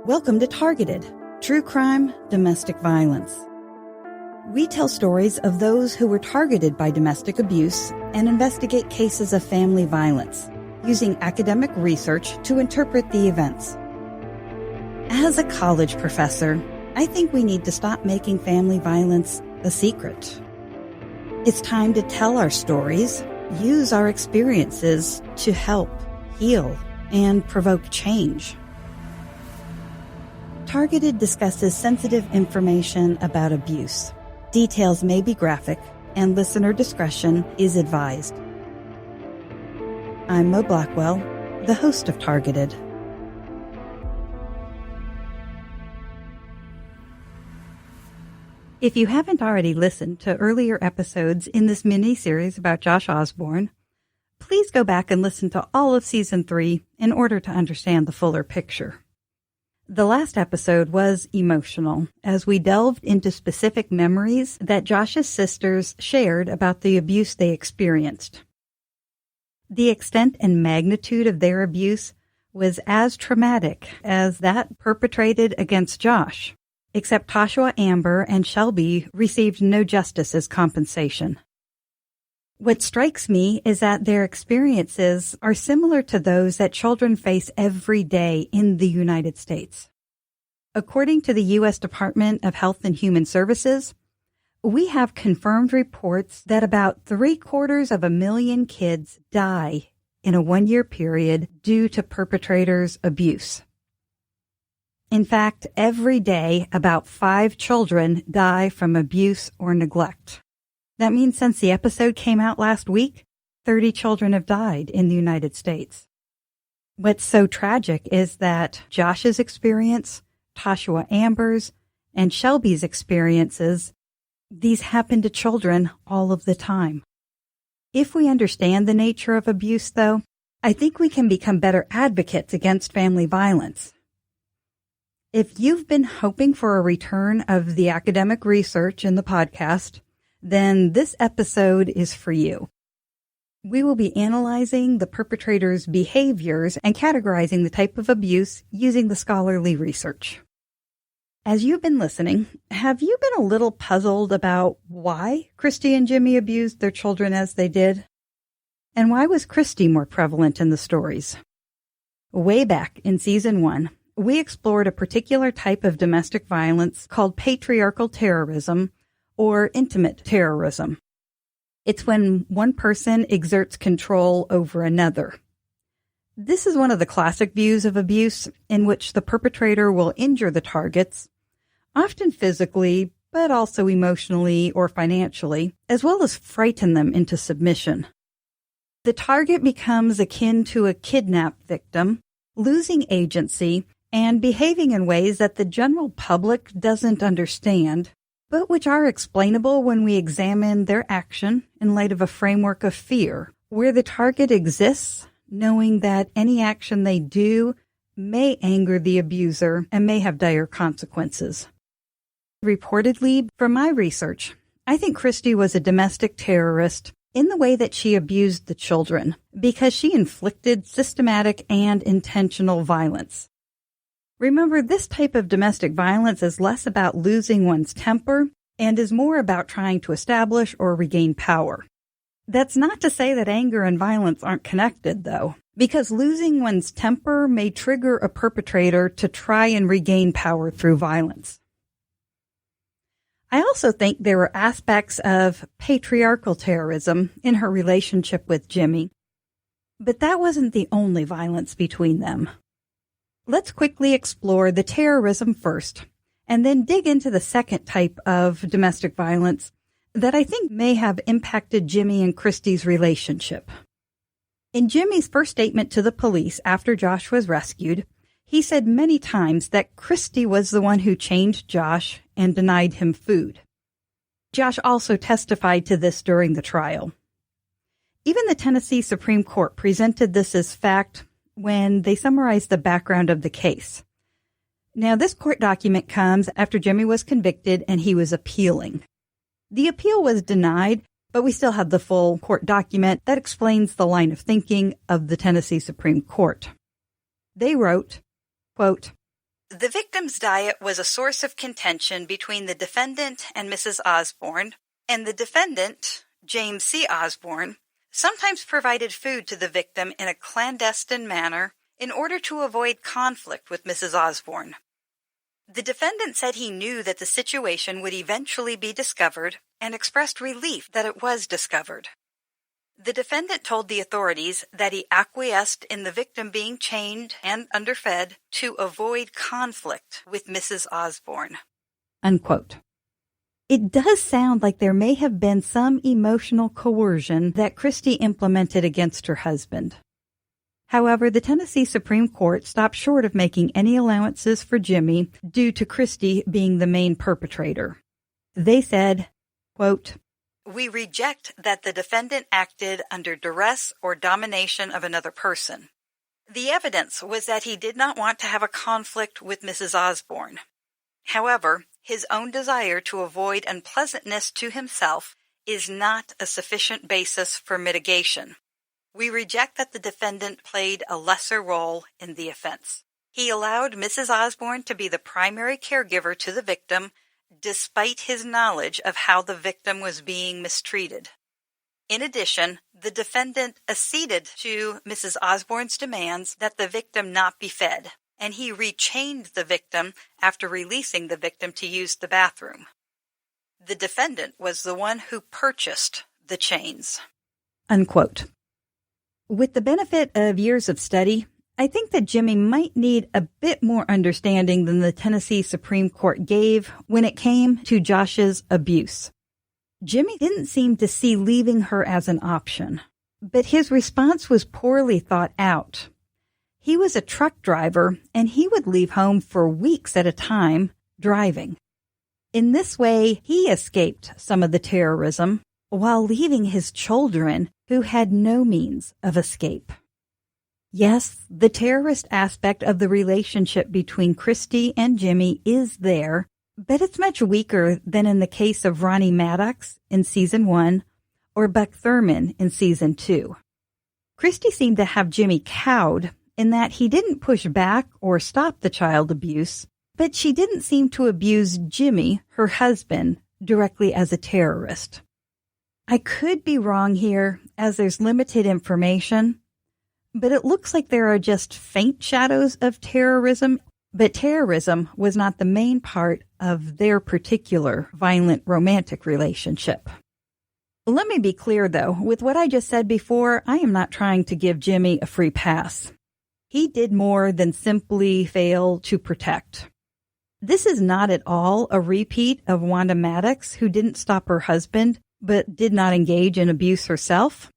Welcome to Targeted, True Crime, Domestic Violence. We tell stories of those who were targeted by domestic abuse and investigate cases of family violence, using academic research to interpret the events. As a college professor, I think we need to stop making family violence a secret. It's time to tell our stories, use our experiences to help, heal, and provoke change. Targeted discusses sensitive information about abuse. Details may be graphic, and listener discretion is advised. I'm Mo Blackwell, the host of Targeted. If you haven't already listened to earlier episodes in this mini-series about Josh Osborn, please go back and listen to all of Season 3 in order to understand the fuller picture. The last episode was emotional, as we delved into specific memories that Josh's sisters shared about the abuse they experienced. The extent and magnitude of their abuse was as traumatic as that perpetrated against Josh, except Toshua, Amber, and Shelby received no justice as compensation. What strikes me is that their experiences are similar to those that children face every day in the United States. According to the U.S. Department of Health and Human Services, we have confirmed reports that about 750,000 kids die in a 1-year period due to perpetrators' abuse. In fact, every day, about 5 children die from abuse or neglect. That means since the episode came out last week, 30 children have died in the United States. What's so tragic is that Josh's experience, Toshua Amber's, and Shelby's experiences, these happen to children all of the time. If we understand the nature of abuse, though, I think we can become better advocates against family violence. If you've been hoping for a return of the academic research in the podcast, then this episode is for you. We will be analyzing the perpetrator's behaviors and categorizing the type of abuse using the scholarly research. As you've been listening, have you been a little puzzled about why Christie and Jimmy abused their children as they did? And why was Christie more prevalent in the stories? Way back in Season 1, we explored a particular type of domestic violence called patriarchal terrorism, or intimate terrorism. It's when one person exerts control over another. This is one of the classic views of abuse in which the perpetrator will injure the targets, often physically, but also emotionally or financially, as well as frighten them into submission. The target becomes akin to a kidnapped victim, losing agency and behaving in ways that the general public doesn't understand, but which are explainable when we examine their action in light of a framework of fear, where the target exists, knowing that any action they do may anger the abuser and may have dire consequences. Reportedly, from my research, I think Christie was a domestic terrorist in the way that she abused the children, because she inflicted systematic and intentional violence. Remember, this type of domestic violence is less about losing one's temper and is more about trying to establish or regain power. That's not to say that anger and violence aren't connected, though, because losing one's temper may trigger a perpetrator to try and regain power through violence. I also think there were aspects of patriarchal terrorism in her relationship with Jimmy, but that wasn't the only violence between them. Let's quickly explore the terrorism first, and then dig into the second type of domestic violence that I think may have impacted Jimmy and Christie's relationship. In Jimmy's first statement to the police after Josh was rescued, he said many times that Christie was the one who chained Josh and denied him food. Josh also testified to this during the trial. Even the Tennessee Supreme Court presented this as fact when they summarized the background of the case. Now, this court document comes after Jimmy was convicted and he was appealing. The appeal was denied, but we still have the full court document that explains the line of thinking of the Tennessee Supreme Court. They wrote, quote, The victim's diet was a source of contention between the defendant and Mrs. Osborn, and the defendant, James C. Osborn, sometimes provided food to the victim in a clandestine manner in order to avoid conflict with Mrs. Osborn. The defendant said he knew that the situation would eventually be discovered and expressed relief that it was discovered. The defendant told the authorities that he acquiesced in the victim being chained and underfed to avoid conflict with Mrs. Osborn. Unquote. It does sound like there may have been some emotional coercion that Christie implemented against her husband. However, the Tennessee Supreme Court stopped short of making any allowances for Jimmy due to Christie being the main perpetrator. They said, quote, "We reject that the defendant acted under duress or domination of another person. The evidence was that he did not want to have a conflict with Mrs. Osborn. However, his own desire to avoid unpleasantness to himself is not a sufficient basis for mitigation. We reject that the defendant played a lesser role in the offense. He allowed Mrs. Osborn to be the primary caregiver to the victim, despite his knowledge of how the victim was being mistreated. In addition, the defendant acceded to Mrs. Osborn's demands that the victim not be fed, and he rechained the victim after releasing the victim to use the bathroom. The defendant was the one who purchased the chains." Unquote. With the benefit of years of study, I think that Jimmy might need a bit more understanding than the Tennessee Supreme Court gave when it came to Josh's abuse. Jimmy didn't seem to see leaving her as an option, but his response was poorly thought out. He was a truck driver, and he would leave home for weeks at a time driving. In this way, he escaped some of the terrorism while leaving his children who had no means of escape. Yes, the terrorist aspect of the relationship between Christie and Jimmy is there, but it's much weaker than in the case of Ronnie Maddox in Season 1 or Buck Thurman in Season 2. Christie seemed to have Jimmy cowed in that he didn't push back or stop the child abuse, but she didn't seem to abuse Jimmy, her husband, directly as a terrorist. I could be wrong here, as there's limited information, but it looks like there are just faint shadows of terrorism, but terrorism was not the main part of their particular violent romantic relationship. Let me be clear, though, with what I just said before, I am not trying to give Jimmy a free pass. He did more than simply fail to protect. This is not at all a repeat of Wanda Maddox, who didn't stop her husband, but did not engage in abuse herself.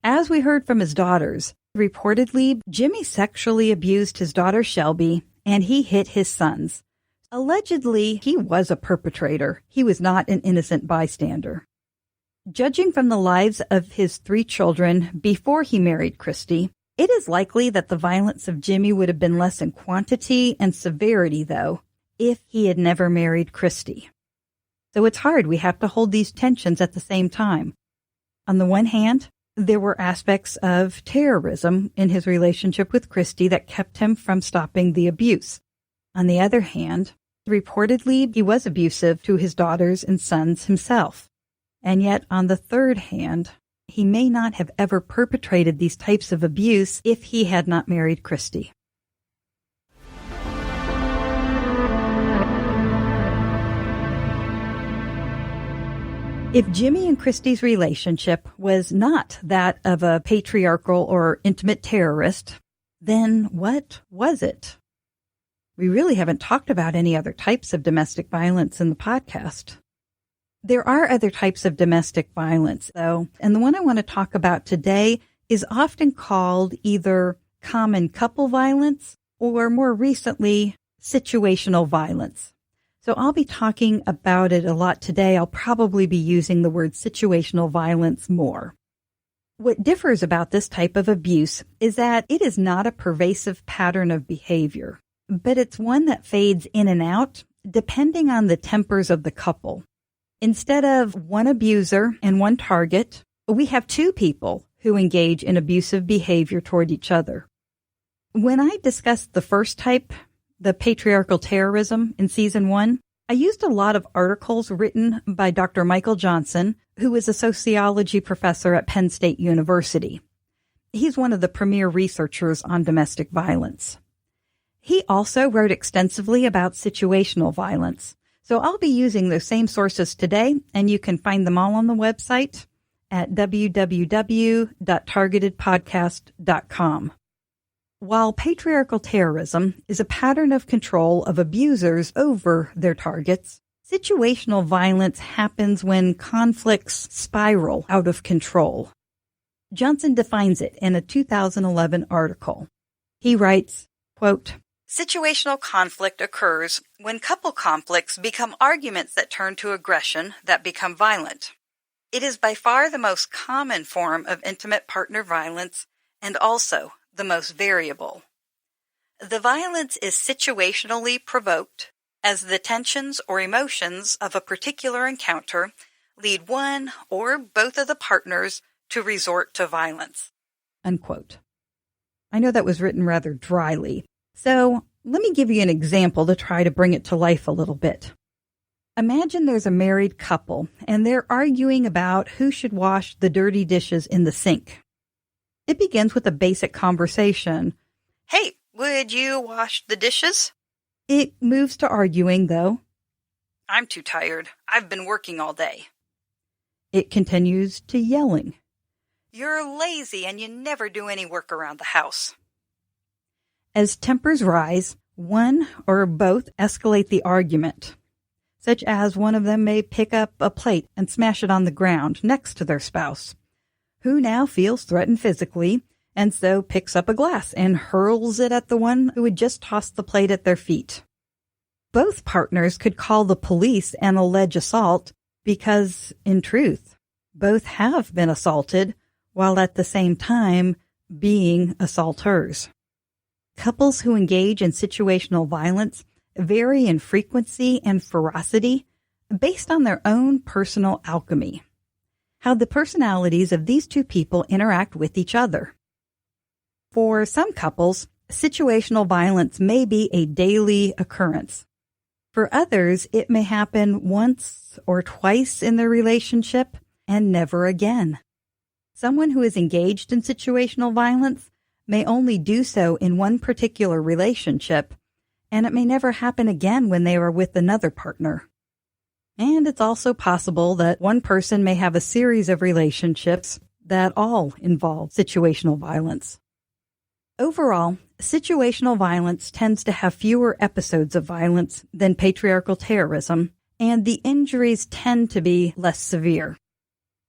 As we heard from his daughters, reportedly, Jimmy sexually abused his daughter Shelby, and he hit his sons. Allegedly, he was a perpetrator. He was not an innocent bystander. Judging from the lives of his 3 children before he married Christie, it is likely that the violence of Jimmy would have been less in quantity and severity, though, if he had never married Christie. So it's hard. We have to hold these tensions at the same time. On the one hand, there were aspects of terrorism in his relationship with Christie that kept him from stopping the abuse. On the other hand, reportedly, he was abusive to his daughters and sons himself. And yet, on the third hand, he may not have ever perpetrated these types of abuse if he had not married Christie. If Jimmy and Christie's relationship was not that of a patriarchal or intimate terrorist, then what was it? We really haven't talked about any other types of domestic violence in the podcast. There are other types of domestic violence, though, and the one I want to talk about today is often called either common couple violence or, more recently, situational violence. So I'll be talking about it a lot today. I'll probably be using the word situational violence more. What differs about this type of abuse is that it is not a pervasive pattern of behavior, but it's one that fades in and out depending on the tempers of the couple. Instead of one abuser and one target, we have 2 people who engage in abusive behavior toward each other. When I discuss the first type, the patriarchal terrorism in season 1, I used a lot of articles written by Dr. Michael Johnson, who is a sociology professor at Penn State University. He's one of the premier researchers on domestic violence. He also wrote extensively about situational violence. So I'll be using those same sources today, and you can find them all on the website at www.targetedpodcast.com. While patriarchal terrorism is a pattern of control of abusers over their targets, situational violence happens when conflicts spiral out of control. Johnson defines it in a 2011 article. He writes, quote, "Situational conflict occurs when couple conflicts become arguments that turn to aggression that become violent. It is by far the most common form of intimate partner violence and also the most variable. The violence is situationally provoked as the tensions or emotions of a particular encounter lead one or both of the partners to resort to violence." Unquote. I know that was written rather dryly, so let me give you an example to try to bring it to life a little bit. Imagine there's a married couple and they're arguing about who should wash the dirty dishes in the sink. It begins with a basic conversation. "Hey, would you wash the dishes?" It moves to arguing, though. "I'm too tired. I've been working all day." It continues to yelling. "You're lazy and you never do any work around the house." As tempers rise, one or both escalate the argument, such as one of them may pick up a plate and smash it on the ground next to their spouse, who now feels threatened physically and so picks up a glass and hurls it at the one who had just tossed the plate at their feet. Both partners could call the police and allege assault because, in truth, both have been assaulted while at the same time being assaulters. Couples who engage in situational violence vary in frequency and ferocity based on their own personal alchemy, how the personalities of these two people interact with each other. For some couples, situational violence may be a daily occurrence. For others, it may happen once or twice in their relationship and never again. Someone who is engaged in situational violence may only do so in one particular relationship, and it may never happen again when they are with another partner. And it's also possible that one person may have a series of relationships that all involve situational violence. Overall, situational violence tends to have fewer episodes of violence than patriarchal terrorism, and the injuries tend to be less severe.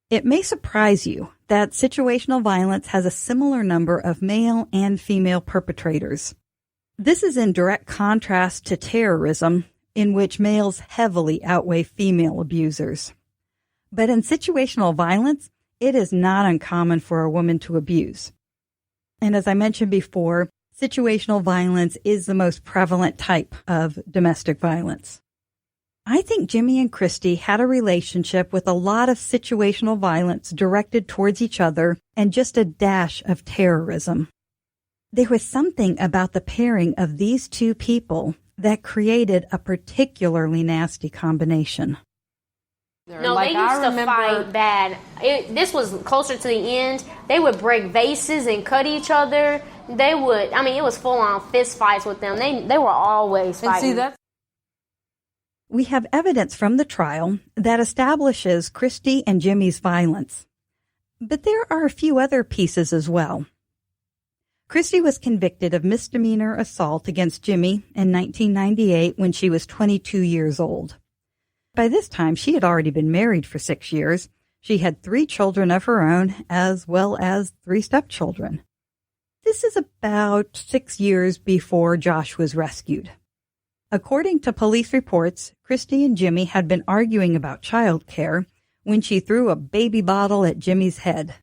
It may surprise you that situational violence has a similar number of male and female perpetrators. This is in direct contrast to terrorism, in which males heavily outweigh female abusers. But in situational violence, it is not uncommon for a woman to abuse. And as I mentioned before, situational violence is the most prevalent type of domestic violence. I think Jimmy and Christie had a relationship with a lot of situational violence directed towards each other and just a dash of terrorism. There was something about the pairing of these two people that created a particularly nasty combination. No, they used to fight bad. This was closer to the end. They would break vases and cut each other. They would, it was full-on fist fights with them. They were always fighting. And see, we have evidence from the trial that establishes Christie and Jimmy's violence. But there are a few other pieces as well. Christie was convicted of misdemeanor assault against Jimmy in 1998 when she was 22 years old. By this time, she had already been married for 6 years. She had 3 children of her own, as well as 3 stepchildren. This is about 6 years before Josh was rescued. According to police reports, Christie and Jimmy had been arguing about childcare when she threw a baby bottle at Jimmy's head.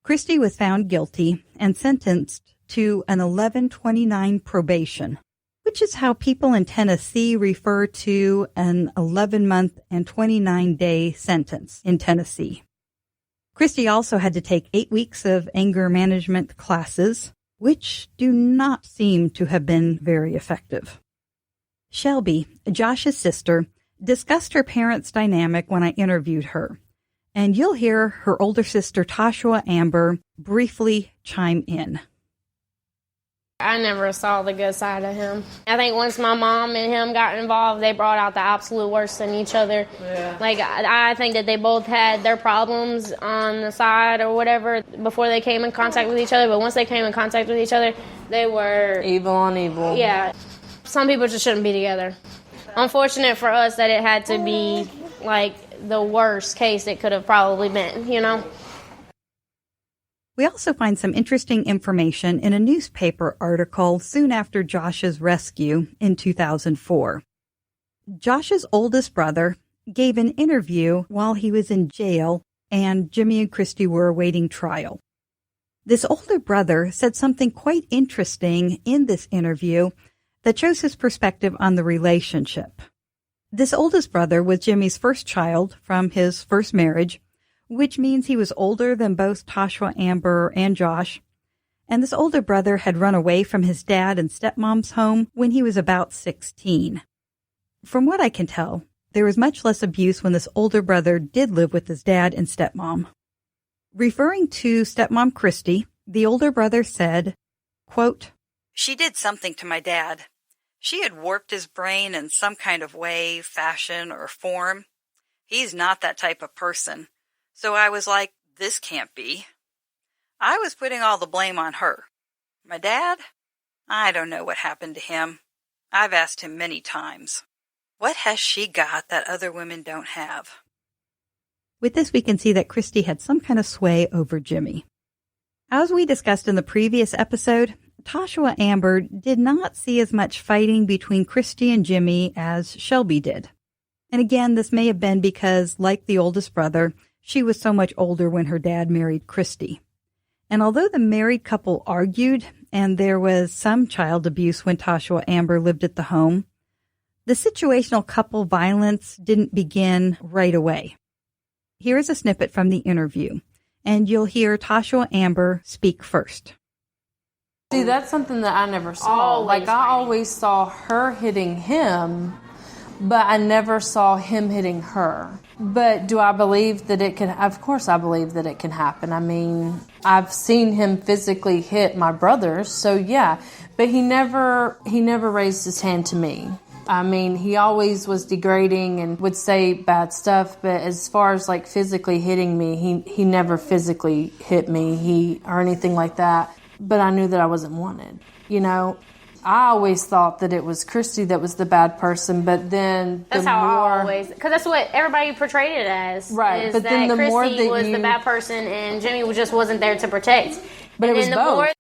Christie was found guilty and sentenced to an 1129 probation, which is how people in Tennessee refer to an 11-month and 29-day sentence in Tennessee. Christie also had to take 8 weeks of anger management classes, which do not seem to have been very effective. Shelby, Josh's sister, discussed her parents' dynamic when I interviewed her, and you'll hear her older sister Toshua Amber briefly chime in. I never saw the good side of him. I think once my mom and him got involved, they brought out the absolute worst in each other. Yeah. Like, I think that they both had their problems on the side or whatever before they came in contact with each other, but once they came in contact with each other, they were... evil on evil. Yeah. Some people just shouldn't be together. Unfortunate for us that it had to be, like, the worst case it could have probably been, you know? We also find some interesting information in a newspaper article soon after Josh's rescue in 2004. Josh's oldest brother gave an interview while he was in jail and Jimmy and Christie were awaiting trial. This older brother said something quite interesting in this interview that shows his perspective on the relationship. This oldest brother was Jimmy's first child from his first marriage, which means he was older than both Toshua Amber and Josh. And this older brother had run away from his dad and stepmom's home when he was about 16. From what I can tell, there was much less abuse when this older brother did live with his dad and stepmom. Referring to stepmom Christie, the older brother said, quote, "She did something to my dad. She had warped his brain in some kind of way, fashion, or form. He's not that type of person. So I was like, this can't be. I was putting all the blame on her. My dad? I don't know what happened to him. I've asked him many times. What has she got that other women don't have?" With this, we can see that Christie had some kind of sway over Jimmy. As we discussed in the previous episode, Toshua Amber did not see as much fighting between Christie and Jimmy as Shelby did. And again, this may have been because, like the oldest brother, she was so much older when her dad married Christie. And although the married couple argued, and there was some child abuse when Toshua Amber lived at the home, the situational couple violence didn't begin right away. Here is a snippet from the interview, and you'll hear Toshua Amber speak first. See, that's something that I never saw. I always saw her hitting him, but I never saw him hitting her. But do I believe that it can? Of course I believe that it can happen. I mean, I've seen him physically hit my brothers, so yeah. But he never raised his hand to me. I mean, he always was degrading and would say bad stuff, but as far as like physically hitting me, he never physically hit me or anything like that. But I knew that I wasn't wanted, you know. I always thought that it was Christie that was the bad person, but then that's how I always, because that's what everybody portrayed it as. Right, is but that then the Christie more that was the bad person and Jimmy just wasn't there to protect. But and it was both.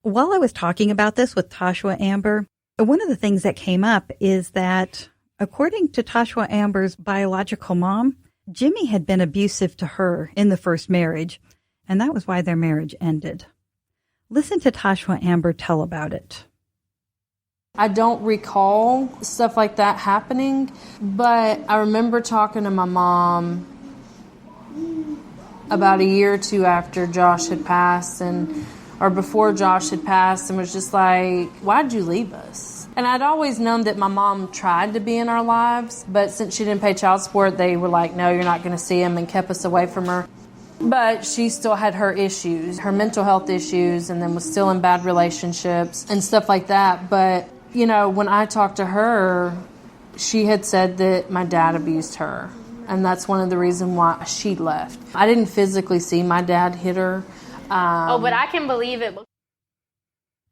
While I was talking about this with Toshua Amber, one of the things that came up is that, according to Toshua Amber's biological mom, Jimmy had been abusive to her in the first marriage, and that was why their marriage ended. Listen to Toshua Amber tell about it. I don't recall stuff like that happening, but I remember talking to my mom about a year or two after Josh had passed, or before Josh had passed, and was just like, "Why'd you leave us?" And I'd always known that my mom tried to be in our lives, but since she didn't pay child support, they were like, "No, you're not going to see him," and kept us away from her. But she still had her issues, her mental health issues, and then was still in bad relationships and stuff like that. But, you know, when I talked to her, she had said that my dad abused her. And that's one of the reasons why she left. I didn't physically see my dad hit her. But I can believe it.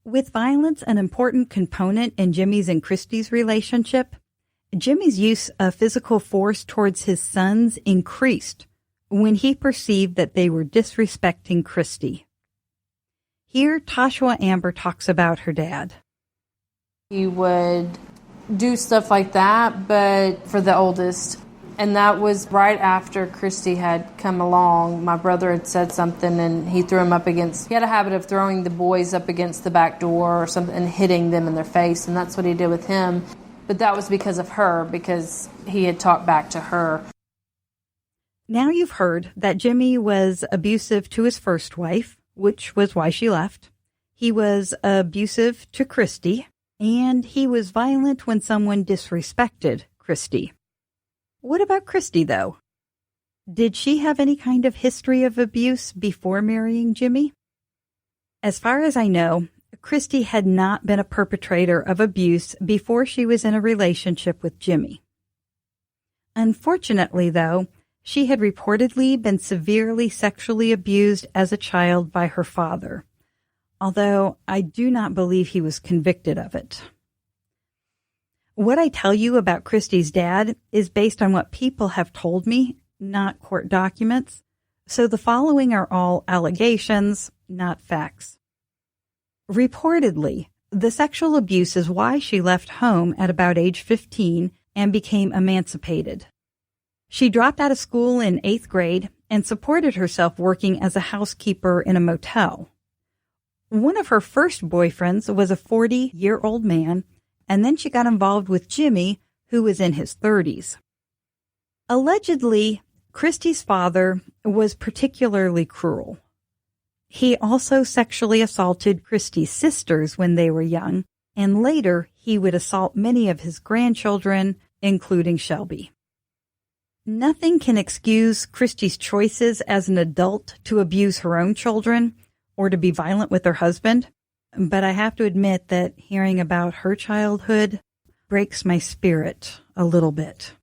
With violence an important component in Jimmy's and Christie's relationship, Jimmy's use of physical force towards his sons increased when he perceived that they were disrespecting Christie. Here, Toshua Amber talks about her dad. He would do stuff like that, but for the oldest. And that was right after Christie had come along. My brother had said something, and he threw him up against... He had a habit of throwing the boys up against the back door or something and hitting them in their face, and that's what he did with him. But that was because of her, because he had talked back to her. Now you've heard that Jimmy was abusive to his first wife, which was why she left. He was abusive to Christie, And he was violent when someone disrespected Christie. What about Christie, though? Did she have any kind of history of abuse before marrying Jimmy? As far as I know, Christie had not been a perpetrator of abuse before she was in a relationship with Jimmy. Unfortunately, though, she had reportedly been severely sexually abused as a child by her father, although I do not believe he was convicted of it. What I tell you about Christie's dad is based on what people have told me, not court documents, so the following are all allegations, not facts. Reportedly, the sexual abuse is why she left home at about age 15 and became emancipated. She dropped out of school in 8th grade and supported herself working as a housekeeper in a motel. One of her first boyfriends was a 40-year-old man, and then she got involved with Jimmy, who was in his 30s. Allegedly, Christie's father was particularly cruel. He also sexually assaulted Christie's sisters when they were young, and later he would assault many of his grandchildren, including Shelby. Nothing can excuse Christie's choices as an adult to abuse her own children or to be violent with her husband, but I have to admit that hearing about her childhood breaks my spirit a little bit.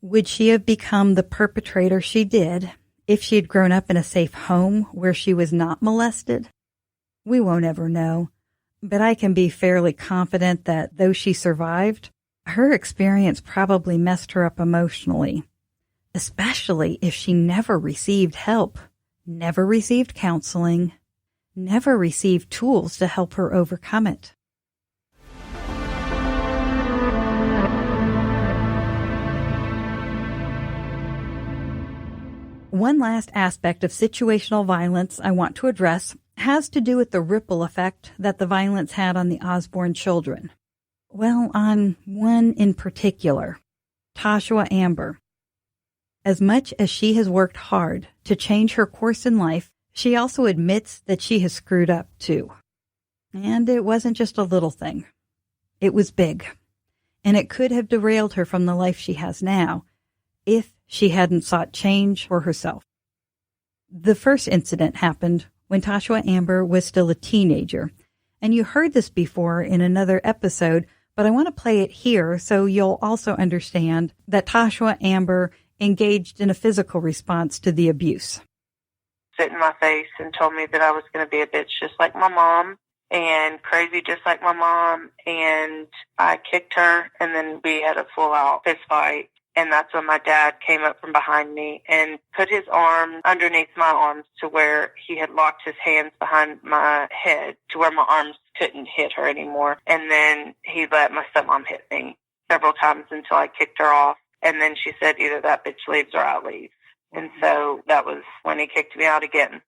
Would she have become the perpetrator she did if she had grown up in a safe home where she was not molested? We won't ever know, but I can be fairly confident that though she survived, her experience probably messed her up emotionally, especially if she never received help, never received counseling, never received tools to help her overcome it. One last aspect of situational violence I want to address has to do with the ripple effect that the violence had on the Osborn children. Well, on one in particular, Toshua Amber. As much as she has worked hard to change her course in life, she also admits that she has screwed up too. And it wasn't just a little thing. It was big. And it could have derailed her from the life she has now if she hadn't sought change for herself. The first incident happened when Toshua Amber was still a teenager. And you heard this before in another episode, but I want to play it here so you'll also understand that Toshua Amber engaged in a physical response to the abuse. Sit in my face and told me that I was going to be a bitch just like my mom and crazy just like my mom. And I kicked her, and then we had a full-out fist fight. And that's when my dad came up from behind me and put his arm underneath my arms to where he had locked his hands behind my head to where my arms couldn't hit her anymore. And then he let my stepmom hit me several times until I kicked her off. And then she said, either that bitch leaves or I leave. And so that was when he kicked me out again.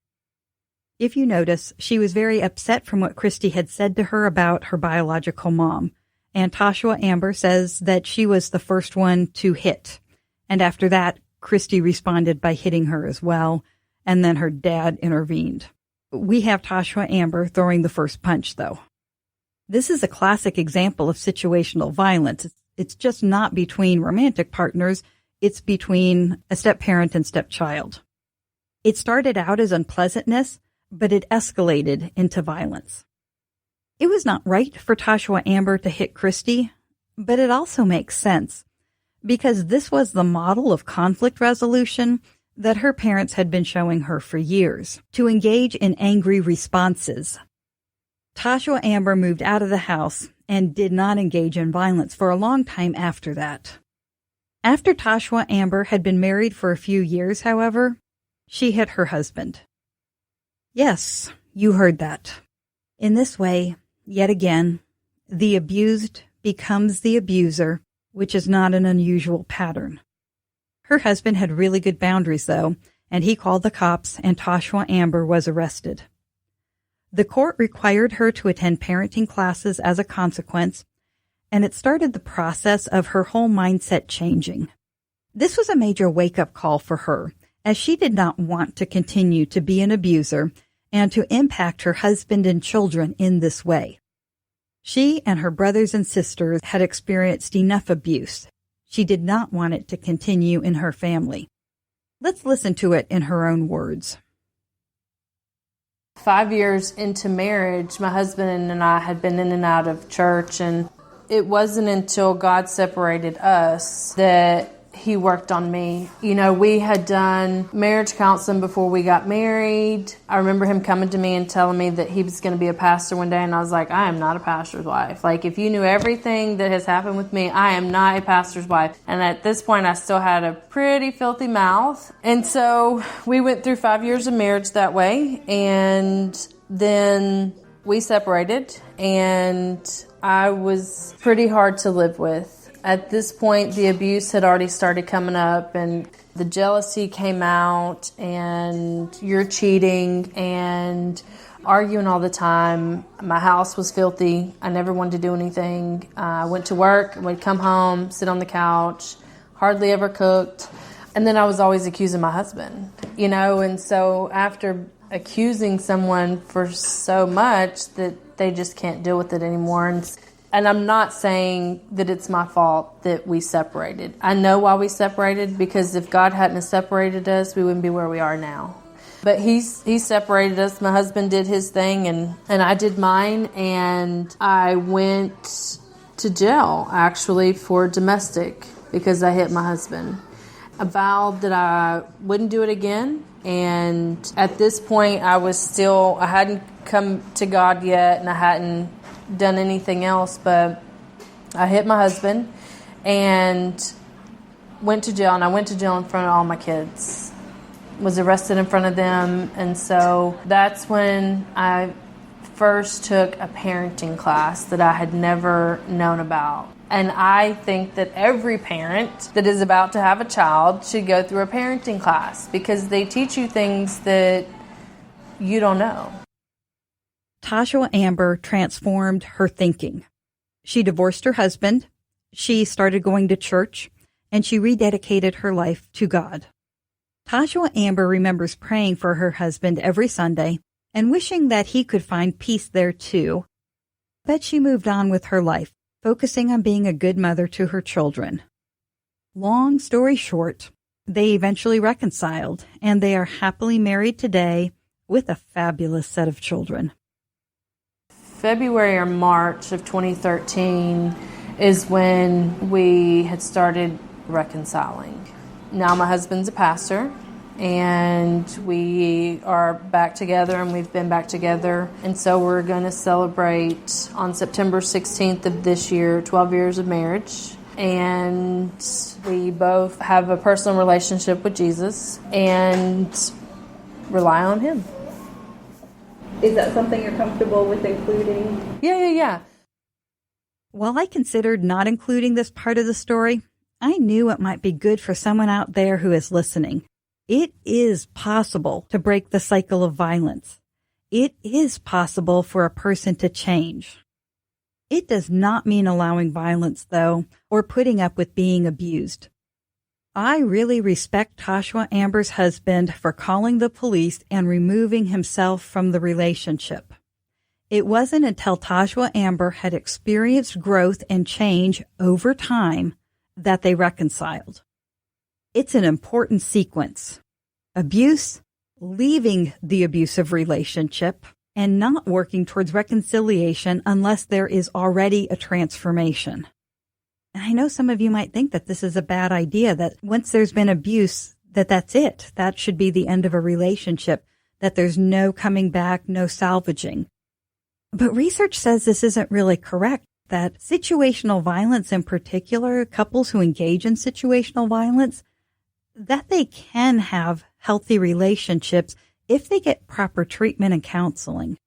If you notice, she was very upset from what Christie had said to her about her biological mom. And Toshua Amber says that she was the first one to hit. And after that, Christie responded by hitting her as well. And then her dad intervened. We have Toshua Amber throwing the first punch, though. This is a classic example of situational violence. It's just not between romantic partners. It's between a step-parent and step-child. It started out as unpleasantness, but it escalated into violence. It was not right for Toshua Amber to hit Christie, but it also makes sense because this was the model of conflict resolution that her parents had been showing her for years, to engage in angry responses. Toshua Amber moved out of the house and did not engage in violence for a long time after that. After Toshua Amber had been married for a few years, however, she hit her husband. Yes, you heard that. In this way, yet again, the abused becomes the abuser, which is not an unusual pattern. Her husband had really good boundaries, though, and he called the cops, and Toshua Amber was arrested. The court required her to attend parenting classes as a consequence, and it started the process of her whole mindset changing. This was a major wake-up call for her, as she did not want to continue to be an abuser and to impact her husband and children in this way. She and her brothers and sisters had experienced enough abuse. She did not want it to continue in her family. Let's listen to it in her own words. 5 years into marriage, my husband and I had been in and out of church, and it wasn't until God separated us that He worked on me. You know, we had done marriage counseling before we got married. I remember him coming to me and telling me that he was going to be a pastor one day, and I was like, I am not a pastor's wife. Like, if you knew everything that has happened with me, I am not a pastor's wife. And at this point, I still had a pretty filthy mouth. And so we went through 5 years of marriage that way, and then we separated, and I was pretty hard to live with. At this point, the abuse had already started coming up, and the jealousy came out, and you're cheating and arguing all the time. My house was filthy. I never wanted to do anything. I went to work, would come home, sit on the couch, hardly ever cooked. And then I was always accusing my husband, you know, and so after accusing someone for so much that they just can't deal with it anymore. And I'm not saying that it's my fault that we separated. I know why we separated, because if God hadn't separated us, we wouldn't be where we are now. But he separated us. My husband did his thing, and I did mine, and I went to jail, actually, for domestic because I hit my husband. I vowed that I wouldn't do it again, and at this point, I hadn't come to God yet, and I hadn't done anything else, but I hit my husband and went to jail, and I went to jail in front of all my kids. Was arrested in front of them, and so that's when I first took a parenting class that I had never known about. And I think that every parent that is about to have a child should go through a parenting class, because they teach you things that you don't know. Tasha Amber transformed her thinking. She divorced her husband, she started going to church, and she rededicated her life to God. Tasha Amber remembers praying for her husband every Sunday and wishing that he could find peace there too. But she moved on with her life, focusing on being a good mother to her children. Long story short, they eventually reconciled, and they are happily married today with a fabulous set of children. February or March of 2013 is when we had started reconciling. Now my husband's a pastor, and we are back together, and we've been back together. And so we're going to celebrate on September 16th of this year, 12 years of marriage. And we both have a personal relationship with Jesus and rely on Him. Is that something you're comfortable with including? Yeah. While I considered not including this part of the story, I knew it might be good for someone out there who is listening. It is possible to break the cycle of violence. It is possible for a person to change. It does not mean allowing violence, though, or putting up with being abused. I really respect Tasha Amber's husband for calling the police and removing himself from the relationship. It wasn't until Tasha Amber had experienced growth and change over time that they reconciled. It's an important sequence. Abuse, leaving the abusive relationship, and not working towards reconciliation unless there is already a transformation. And I know some of you might think that this is a bad idea, that once there's been abuse, that's it. That should be the end of a relationship, that there's no coming back, no salvaging. But research says this isn't really correct, that situational violence in particular, couples who engage in situational violence, that they can have healthy relationships if they get proper treatment and counseling.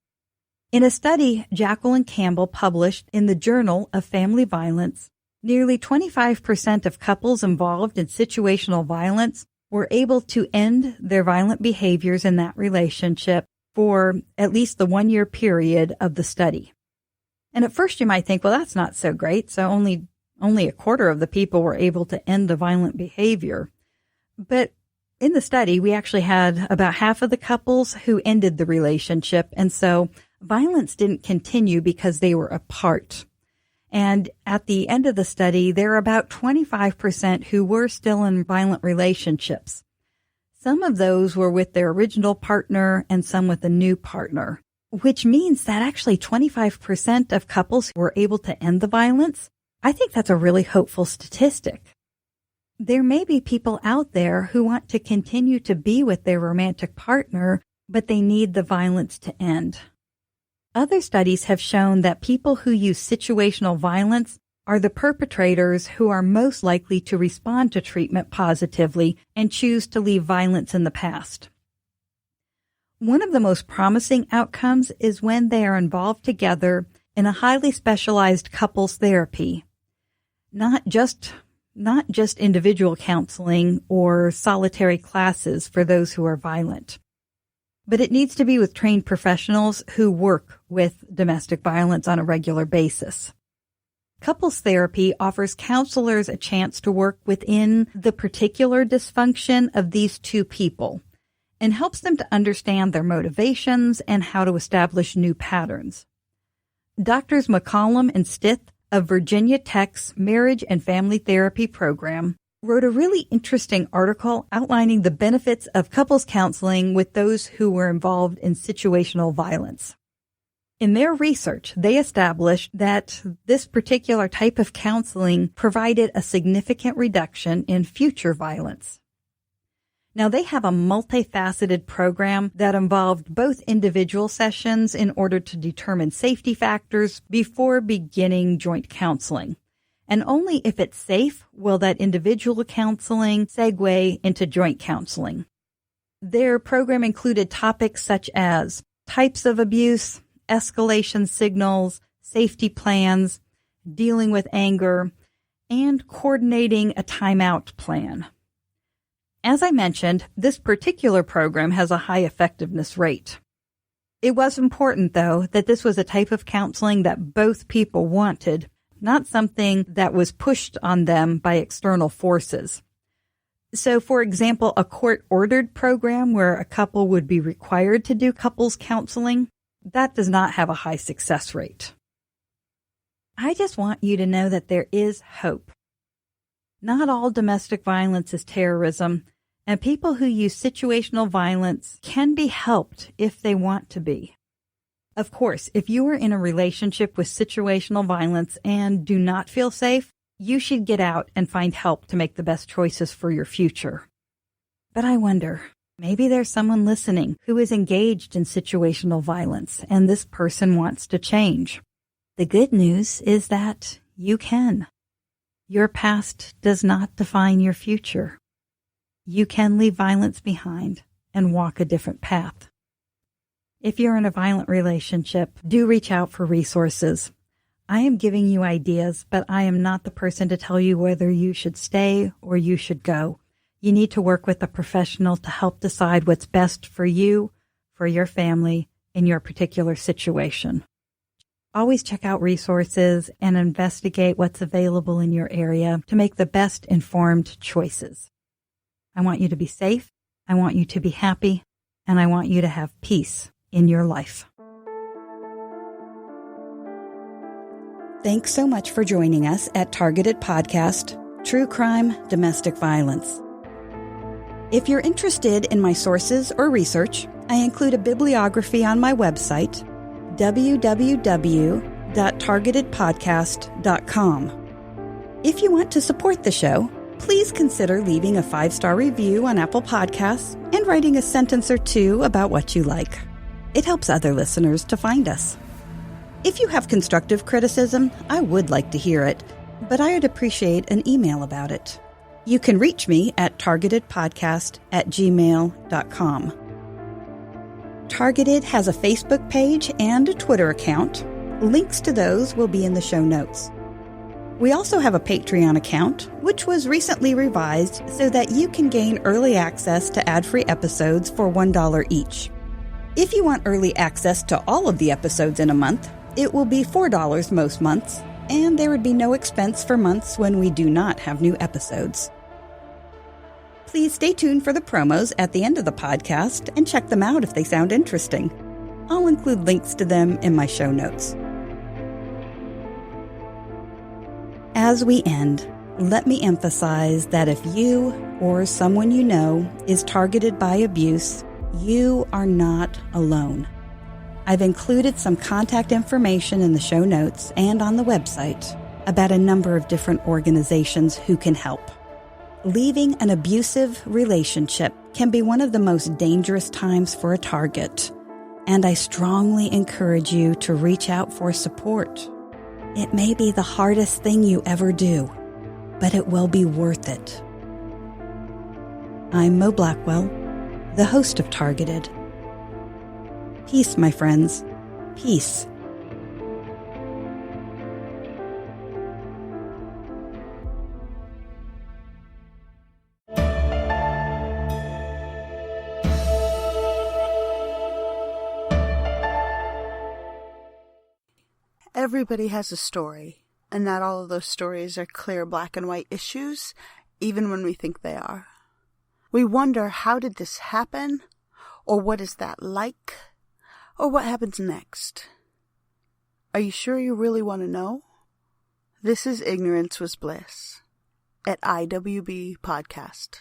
In a study Jacqueline Campbell published in the Journal of Family Violence, nearly 25% of couples involved in situational violence were able to end their violent behaviors in that relationship for at least the 1 year period of the study. And at first you might think, well, that's not so great. So only a quarter of the people were able to end the violent behavior. But in the study, we actually had about half of the couples who ended the relationship. And so violence didn't continue because they were apart. And at the end of the study, there are about 25% who were still in violent relationships. Some of those were with their original partner and some with a new partner, which means that actually 25% of couples were able to end the violence. I think that's a really hopeful statistic. There may be people out there who want to continue to be with their romantic partner, but they need the violence to end. Other studies have shown that people who use situational violence are the perpetrators who are most likely to respond to treatment positively and choose to leave violence in the past. One of the most promising outcomes is when they are involved together in a highly specialized couples therapy, not just individual counseling or solitary classes for those who are violent. But it needs to be with trained professionals who work with domestic violence on a regular basis. Couples therapy offers counselors a chance to work within the particular dysfunction of these two people and helps them to understand their motivations and how to establish new patterns. Doctors McCollum and Stith of Virginia Tech's Marriage and Family Therapy program wrote a really interesting article outlining the benefits of couples counseling with those who were involved in situational violence. In their research, they established that this particular type of counseling provided a significant reduction in future violence. Now, they have a multifaceted program that involved both individual sessions in order to determine safety factors before beginning joint counseling. And only if it's safe will that individual counseling segue into joint counseling. Their program included topics such as types of abuse, escalation signals, safety plans, dealing with anger, and coordinating a timeout plan. As I mentioned, this particular program has a high effectiveness rate. It was important, though, that this was a type of counseling that both people wanted, not something that was pushed on them by external forces. So, for example, a court-ordered program where a couple would be required to do couples counseling, that does not have a high success rate. I just want you to know that there is hope. Not all domestic violence is terrorism, and people who use situational violence can be helped if they want to be. Of course, if you are in a relationship with situational violence and do not feel safe, you should get out and find help to make the best choices for your future. But I wonder, maybe there's someone listening who is engaged in situational violence and this person wants to change. The good news is that you can. Your past does not define your future. You can leave violence behind and walk a different path. If you're in a violent relationship, do reach out for resources. I am giving you ideas, but I am not the person to tell you whether you should stay or you should go. You need to work with a professional to help decide what's best for you, for your family, in your particular situation. Always check out resources and investigate what's available in your area to make the best informed choices. I want you to be safe, I want you to be happy, and I want you to have peace in your life. Thanks so much for joining us at Targeted Podcast, True Crime, Domestic Violence. If you're interested in my sources or research, I include a bibliography on my website, www.targetedpodcast.com. If you want to support the show, please consider leaving a 5-star review on Apple Podcasts and writing a sentence or two about what you like. It helps other listeners to find us. If you have constructive criticism, I would like to hear it, but I would appreciate an email about it. You can reach me at targetedpodcast@gmail.com. Targeted has a Facebook page and a Twitter account. Links to those will be in the show notes. We also have a Patreon account, which was recently revised so that you can gain early access to ad-free episodes for $1 each. If you want early access to all of the episodes in a month, it will be $4 most months, and there would be no expense for months when we do not have new episodes. Please stay tuned for the promos at the end of the podcast and check them out if they sound interesting. I'll include links to them in my show notes. As we end, let me emphasize that if you or someone you know is targeted by abuse, you are not alone. I've included some contact information in the show notes and on the website about a number of different organizations who can help. Leaving an abusive relationship can be one of the most dangerous times for a target, and I strongly encourage you to reach out for support. It may be the hardest thing you ever do, but it will be worth it. I'm Mo Blackwell, the host of Targeted. Peace, my friends. Peace. Everybody has a story, and not all of those stories are clear black and white issues, even when we think they are. We wonder, how did this happen? Or what is that like? Or what happens next? Are you sure you really want to know? This is Ignorance Was Bliss at IWB Podcast.